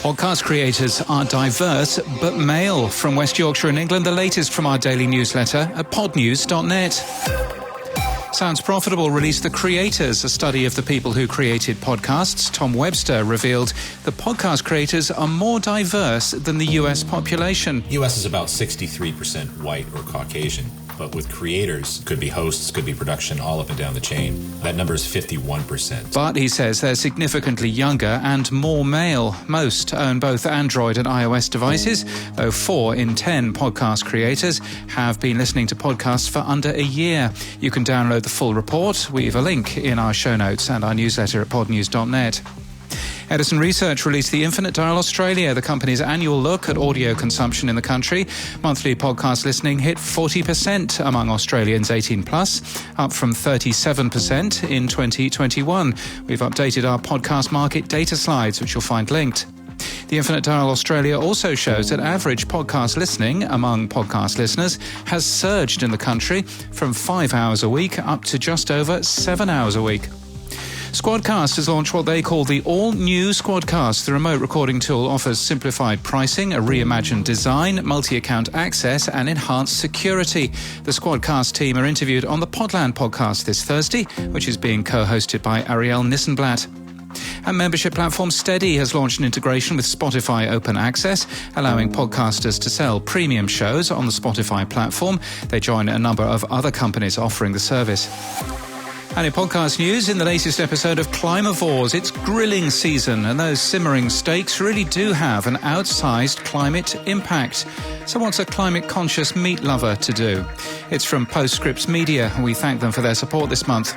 Podcast creators are diverse but male. From West Yorkshire in England, the latest from our daily newsletter at podnews.net. Sounds Profitable released The Creators, a study of the people who created podcasts. Tom Webster revealed that podcast creators are more diverse than the US population. US is about 63% white or Caucasian, but with creators, could be hosts, could be production, all up and down the chain. That number is 51%. But he says they're significantly younger and more male. Most own both Android and iOS devices, though 4 in 10 podcast creators have been listening to podcasts for under a year. You can download the full report. We have a link in our show notes and our newsletter at podnews.net. Edison Research released the Infinite Dial Australia, the company's annual look at audio consumption in the country. Monthly podcast listening hit 40% among Australians 18+, up from 37% in 2021. We've updated our podcast market data slides, which you'll find linked. The Infinite Dial Australia also shows that average podcast listening among podcast listeners has surged in the country from 5 hours a week up to just over 7 hours a week. Squadcast has launched what they call the all-new Squadcast. The remote recording tool offers simplified pricing, a reimagined design, multi-account access and enhanced security. The Squadcast team are interviewed on the Podland podcast this Thursday, which is being co-hosted by Ariel Nissenblatt. And membership platform Steady has launched an integration with Spotify Open Access, allowing podcasters to sell premium shows on the Spotify platform. They join a number of other companies offering the service. And in podcast news, in the latest episode of Climavores, it's grilling season, and those simmering steaks really do have an outsized climate impact. So what's a climate-conscious meat lover to do? It's from Postscripts Media, and we thank them for their support this month.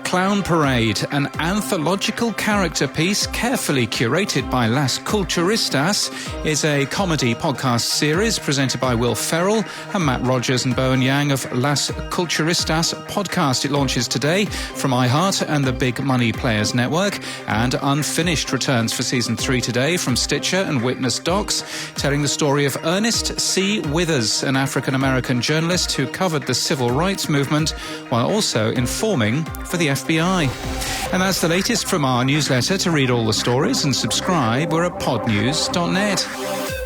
Clown Parade, an anthological character piece carefully curated by Las Culturistas, is a comedy podcast series presented by Will Ferrell and Matt Rogers and Bowen Yang of Las Culturistas podcast. It launches today from iHeart and the Big Money Players Network, and Unfinished returns for season 3 today from Stitcher and Witness Docs, telling the story of Ernest C. Withers, an African-American journalist who covered the civil rights movement while also informing for the FBI. And that's the latest from our newsletter. To read all the stories and subscribe, we're at podnews.net.